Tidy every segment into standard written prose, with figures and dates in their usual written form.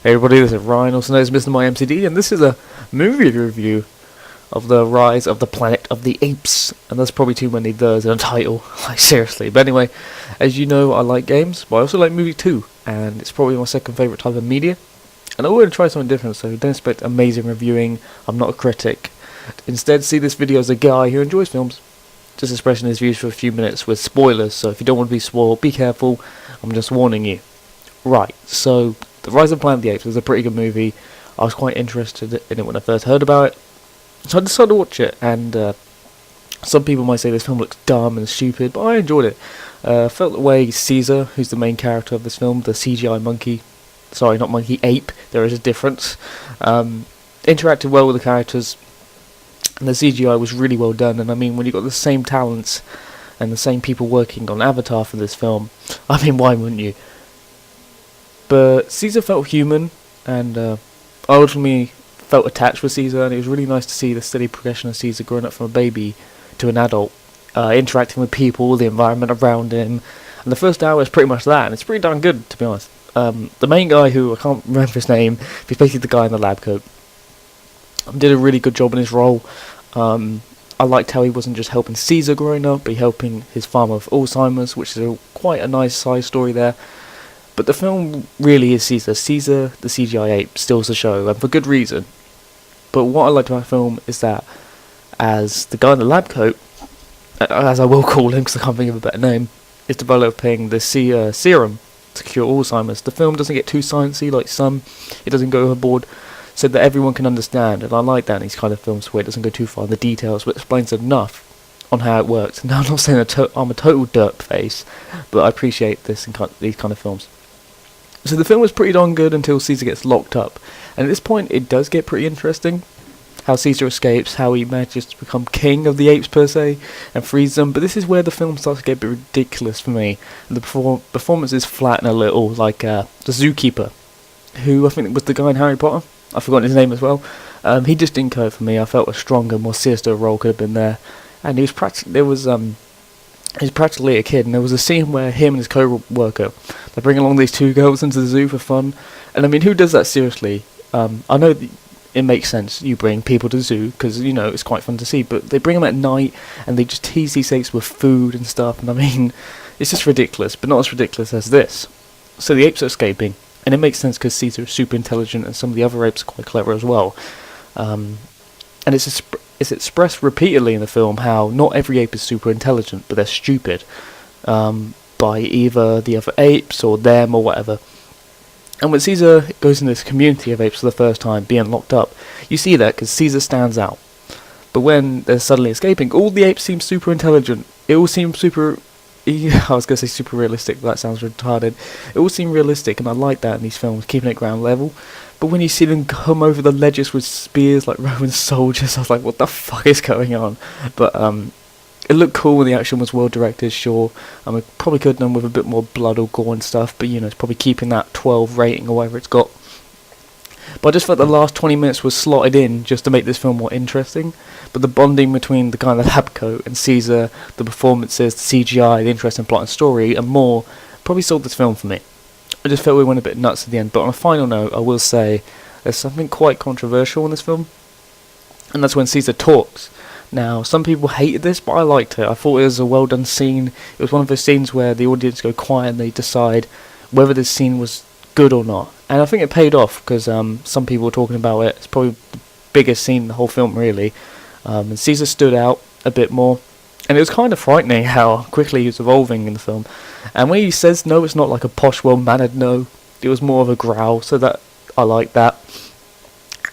Hey everybody, this is Ryan, also known as Mr. My MCD, and this is a movie review of the Rise of the Planet of the Apes. And there's probably too many there's in a title, like seriously. But anyway, as you know, I like games, but I also like movies too, and it's probably my second favourite type of media. And I want to try something different, so don't expect amazing reviewing. I'm not a critic. Instead, see this video as a guy who enjoys films, just expressing his views for a few minutes with spoilers. So if you don't want to be spoiled, be careful. I'm just warning you. Right, so The Rise of the Planet of the Apes was a pretty good movie. I was quite interested in it when I first heard about it, so I decided to watch it. And some people might say this film looks dumb and stupid, but I enjoyed it. Felt the way Caesar, who's the main character of this film, the CGI monkey, sorry, not monkey, ape, there is a difference, interacted well with the characters, and the CGI was really well done. And I mean, when you've got the same talents and the same people working on Avatar for this film, I mean, why wouldn't you? But Caesar felt human, and I ultimately felt attached with Caesar, and it was really nice to see the steady progression of Caesar growing up from a baby to an adult, interacting with people, the environment around him, and the first hour is pretty much that, and it's pretty darn good, to be honest. The main guy, who I can't remember his name, he's basically the guy in the lab coat, did a really good job in his role. I liked how he wasn't just helping Caesar growing up, but helping his farmer with Alzheimer's, which is quite a nice side story there. But the film really is Caesar. Caesar, the CGI ape, steals the show, and for good reason. But what I liked about the film is that, as the guy in the lab coat, as I will call him because I can't think of a better name, is developing the serum to cure Alzheimer's. The film doesn't get too sciencey like some. It doesn't go overboard, so that everyone can understand. And I like that in these kind of films where it doesn't go too far in the details, but explains enough on how it works. Now, I'm not saying I'm a total derp face, but I appreciate this in these kind of films. So the film was pretty darn good until Caesar gets locked up, and at this point it does get pretty interesting. How Caesar escapes, how he manages to become king of the apes per se, and frees them. But this is where the film starts to get a bit ridiculous for me. The performances flatten a little, like the zookeeper, who I think was the guy in Harry Potter. I've forgotten his name as well. He just didn't go for me. I felt a stronger, more sinister role could have been there, and he was he's practically a kid, and there was a scene where him and his co-worker, they bring along these two girls into the zoo for fun, and I mean, who does that seriously? I know it makes sense, you bring people to the zoo, because, you know, it's quite fun to see, but they bring them at night, and they just tease these apes with food and stuff, and I mean, it's just ridiculous, but not as ridiculous as this. So the apes are escaping, and it makes sense because Caesar is super intelligent, and some of the other apes are quite clever as well. And it's expressed repeatedly in the film how not every ape is super intelligent, but they're stupid, by either the other apes or them or whatever. And when Caesar goes into this community of apes for the first time, being locked up, you see that because Caesar stands out. But when they're suddenly escaping, all the apes seem super intelligent. It all seems super... I was going to say super realistic, but that sounds retarded. It all seemed realistic, and I like that in these films, keeping it ground level. But when you see them come over the ledges with spears like Roman soldiers, I was like, what the fuck is going on? But it looked cool and the action was well directed, sure. It probably could have done with a bit more blood or gore and stuff, but you know, it's probably keeping that 12 rating or whatever it's got. But I just felt the last 20 minutes was slotted in just to make this film more interesting. But the bonding between the guy in the lab coat and Caesar, the performances, the CGI, the interesting plot and story, and more, probably sold this film for me. I just felt we went a bit nuts at the end. But on a final note, I will say there's something quite controversial in this film, and that's when Caesar talks. Now, some people hated this, but I liked it. I thought it was a well done scene. It was one of those scenes where the audience go quiet and they decide whether this scene was good or not. And I think it paid off, because some people were talking about it. It's probably the biggest scene in the whole film, really. And Caesar stood out a bit more. And it was kind of frightening how quickly he was evolving in the film. And when he says no, it's not like a posh, well-mannered no. It was more of a growl, so that I like that.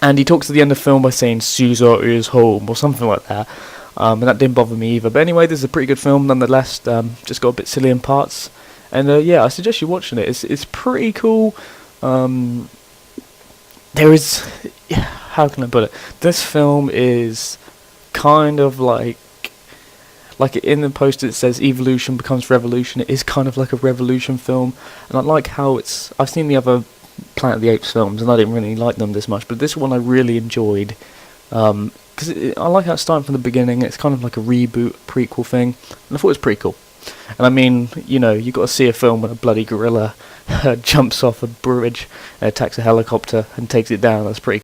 And he talks at the end of the film by saying, Caesar is home, or something like that. And that didn't bother me either. But anyway, this is a pretty good film nonetheless. Just got a bit silly in parts. And yeah, I suggest you watching it. It's pretty cool. There is... How can I put it? This film is kind of like in the poster it says evolution becomes revolution. It is kind of like a revolution film, and I like how it's... I've seen the other Planet of the Apes films and I didn't really like them this much, but this one I really enjoyed, because I like how it's starting from the beginning. It's kind of like a reboot, prequel thing, and I thought it was pretty cool. And I mean, you know, you got to see a film with a bloody gorilla jumps off a bridge, attacks a helicopter, and takes it down. That's pretty